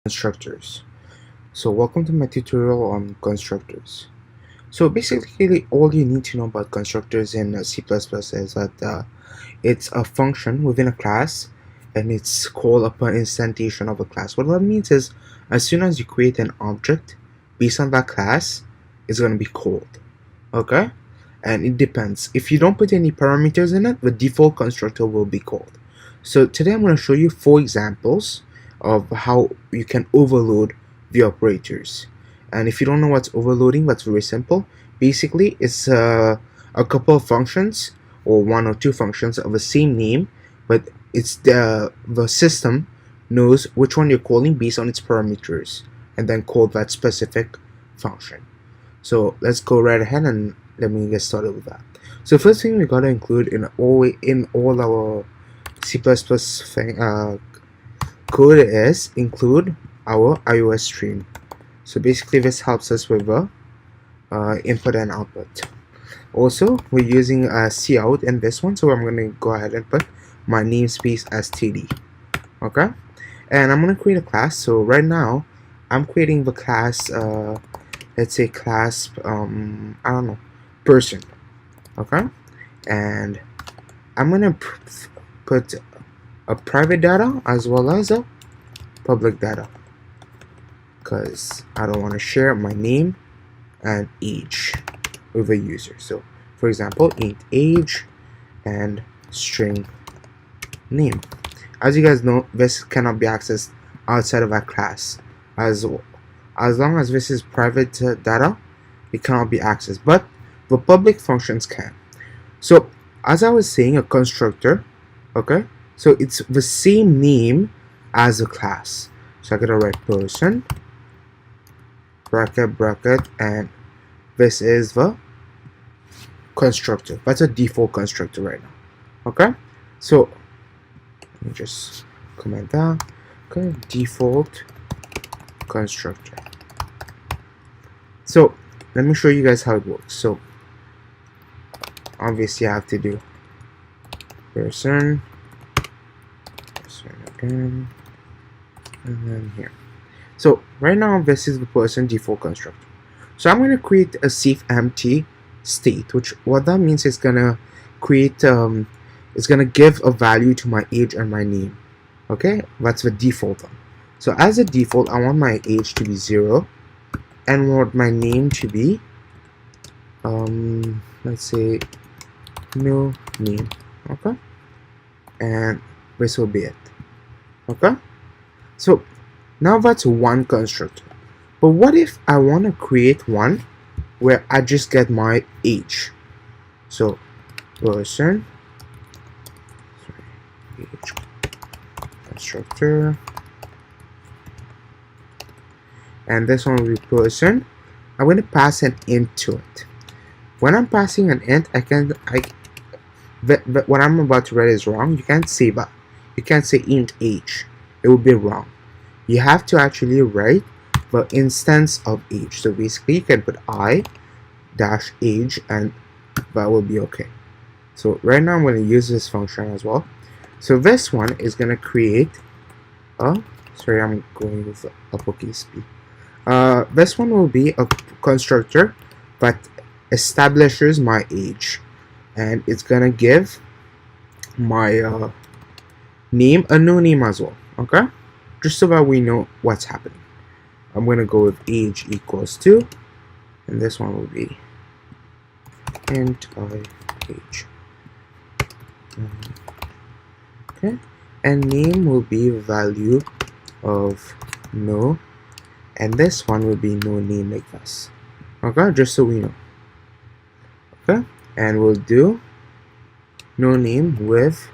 Constructors. So welcome to my tutorial on constructors. So basically all you need to know about constructors in C++ is that it's a function within a class and it's called upon instantiation of a class. What that means is as soon as you create an object based on that class, it's going to be called. Okay? And it depends. If you don't put any parameters in it, the default constructor will be called. So today I'm going to show you 4 examples of how you can overload the operators. And if you don't know what's overloading, that's very simple. Basically, it's a couple of functions or 1 or 2 functions of the same name, but it's the system knows which one you're calling based on its parameters and then call that specific function. So let's go right ahead and let me get started with that. So first thing we gotta include in all our C++ code is include our iOS stream. So basically this helps us with the input and output. Also we're using cout in this one, so I'm going to go ahead and put my namespace as td. Okay, and I'm going to create a class. So right now I'm creating the class let's say class I don't know, person. Okay, and I'm going to put a private data as well as a public data because I don't want to share my name and age with a user. So for example, int age and string name. As you guys know, this cannot be accessed outside of our class. As long as this is private data, it cannot be accessed, but the public functions can. So as I was saying, a constructor, okay, so it's the same name as a class. So I gotta write person bracket and this is the constructor. That's a default constructor right now. Okay, so let me just comment that. Okay, default constructor. So let me show you guys how it works. So obviously I have to do person again, and then here. So right now this is the person default constructor. So I'm going to create a safe empty state, which what that means is gonna create it's gonna give a value to my age and my name. Okay, that's the default one. So as a default, I want my age to be 0 and want my name to be let's say no name. Okay, and this will be it. Okay, so now that's one constructor. But what if I want to create one where I just get my age? So person age constructor, and this one will be person. I'm going to pass an int to it. When I'm passing an int, what I'm about to write is wrong. You can't say that. You can't say int age. It will be wrong. You have to actually write the instance of age. So basically you can put I dash age and that will be okay. So right now I'm going to use this function as well. So this one is going to create sorry, I'm going with uppercase B. This one will be a constructor that establishes my age, and it's gonna give my name a new name as well. Okay, just so that we know what's happening. I'm gonna go with age equals 2, and this one will be int age. Okay, and name will be value of no, and this one will be no name like this. Okay, just so we know. Okay, and we'll do no name with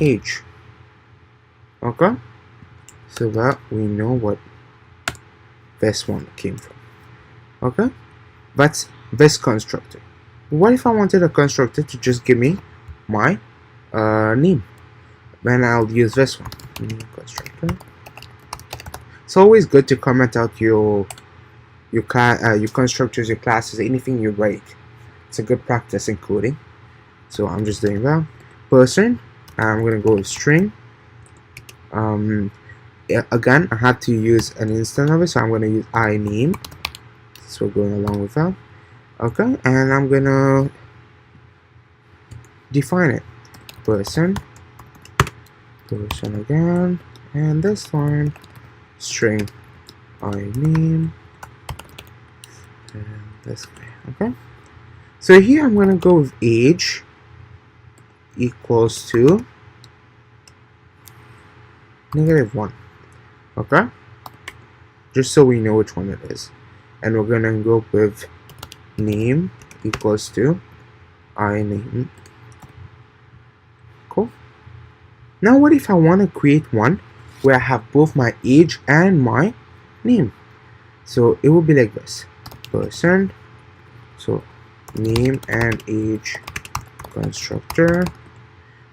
age. Okay, so that we know what this one came from. Okay, that's this constructor. What if I wanted a constructor to just give me my name? Then I'll use this one, constructor. It's always good to comment out your constructors, your classes, anything you write. It's a good practice in coding. So I'm just doing that. Person, I'm gonna go with string. again, I have to use an instance of it, so I'm going to use iname. So we're going along with that. Okay, and I'm going to define it. Person again, and this line string iname, and this guy. Okay, so here I'm going to go with age equals to -1. Okay, just so we know which one it is. And we're gonna go with name equals to iname. Cool. Now what if I want to create one where I have both my age and my name? So it will be like this. Person, so name and age constructor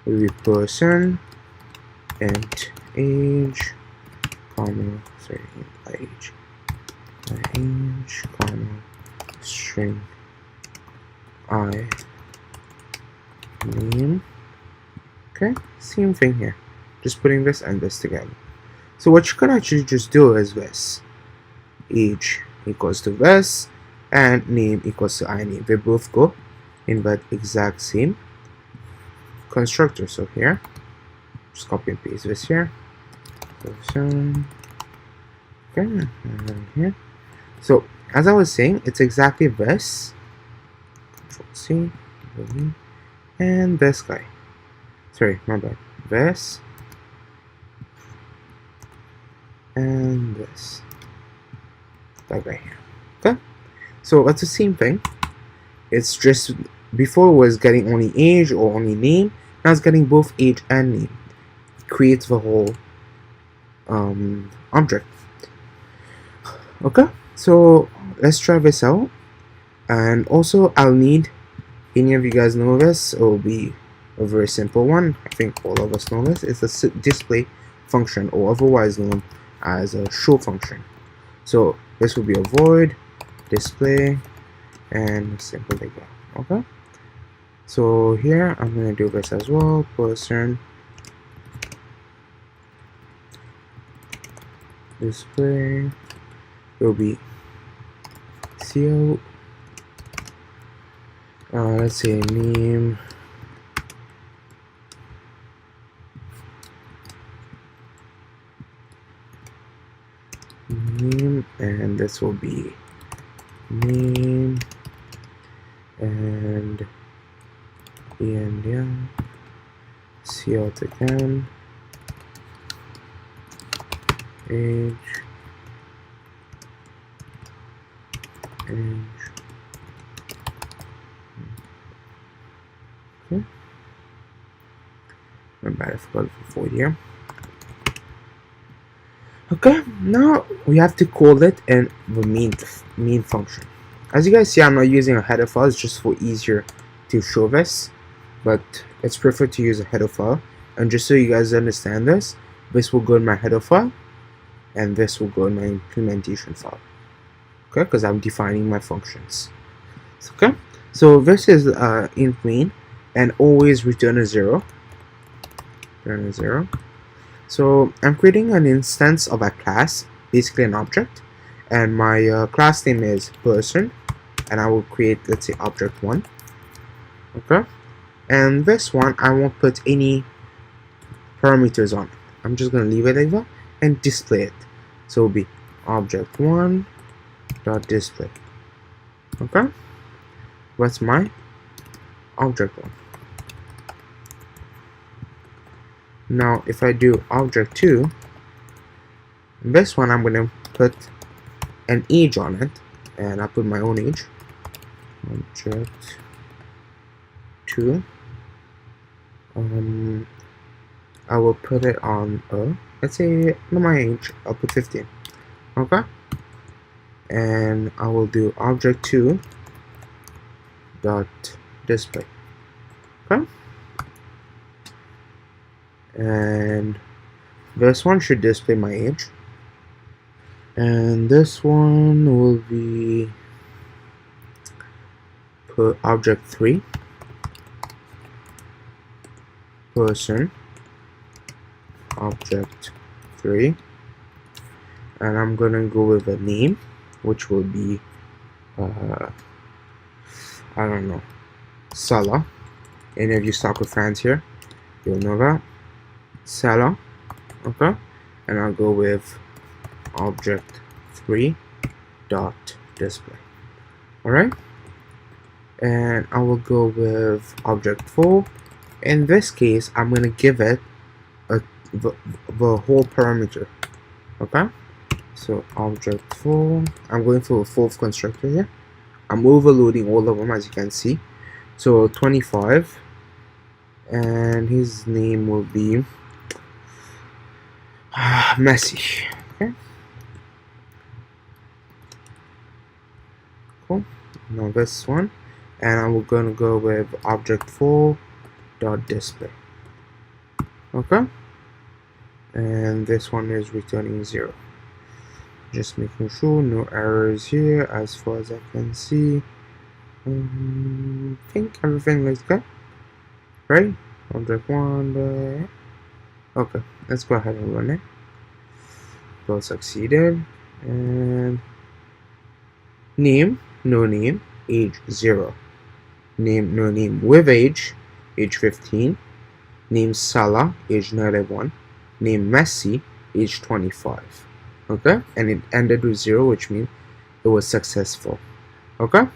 will be person and age, comma, sorry, age, comma, string I name. Okay, same thing here, just putting this and this together. So what you could actually just do is this: age equals to this and name equals to iname. They both go in that exact same constructor. So here, just copy and paste this here. Okay, and then here. So as I was saying, it's exactly this. Control C, and this guy. Sorry, my bad. This and this. That guy here. Okay. So it's the same thing. It's just before it was getting only age or only name. Now it's getting both age and name. Creates the whole object. Okay, so let's try this out. And also I'll need, any of you guys know this, it will be a very simple one. I think all of us know this. It's a display function, or otherwise known as a show function. So this will be a void display and simple like that. Okay, so here I'm going to do this as well. Person display will be co, let's say name and this will be name and yeah, cout again, age, okay. My bad, I forgot the void here. Okay, now we have to call it in the main function. As you guys see, I'm not using a header file, it's just for easier to show this, but it's preferred to use a header file. And just so you guys understand this will go in my header file and this will go in my implementation file. Okay, because I'm defining my functions. Okay, so this is int main and always return a 0. Return a 0. So I'm creating an instance of a class, basically an object, and my class name is person, and I will create, let's say, object 1. Okay, and this one I won't put any parameters on it. I'm just going to leave it like that and display it. So it will be object 1 dot display. Okay, what's my object 1? Now if I do object 2, this one I'm going to put an age on it, and I'll put my own age. Object 2, I will put it on let's say my age, I'll put 15. Okay, and I will do object 2 dot display. Okay, and this one should display my age, and this one will be put object 3 person object 3 and I'm gonna go with a name, which will be I don't know, Salah. Any of you soccer fans here, you'll know that. Salah. Okay, and I'll go with object3 dot display. Alright, and I will go with object4. In this case, I'm going to give it the whole parameter. Okay, so object4, I'm going for a fourth constructor here. I'm overloading all of them, as you can see. So 25, and his name will be Messi. Okay, cool. Now this one, and I'm gonna go with object4 dot display. Okay, and this one is returning 0. Just making sure no errors here as far as I can see. I think everything looks good, right? Object1 there. Okay, let's go ahead and run it. Well, succeeded. And name, no name, age 0. Name, no name with age 15. Name Salah, age 91. Name Messi, age 25. Okay, and it ended with 0, which means it was successful. Okay,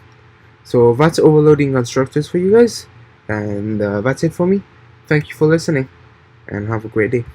so that's overloading constructors for you guys, and that's it for me. Thank you for listening, and have a great day.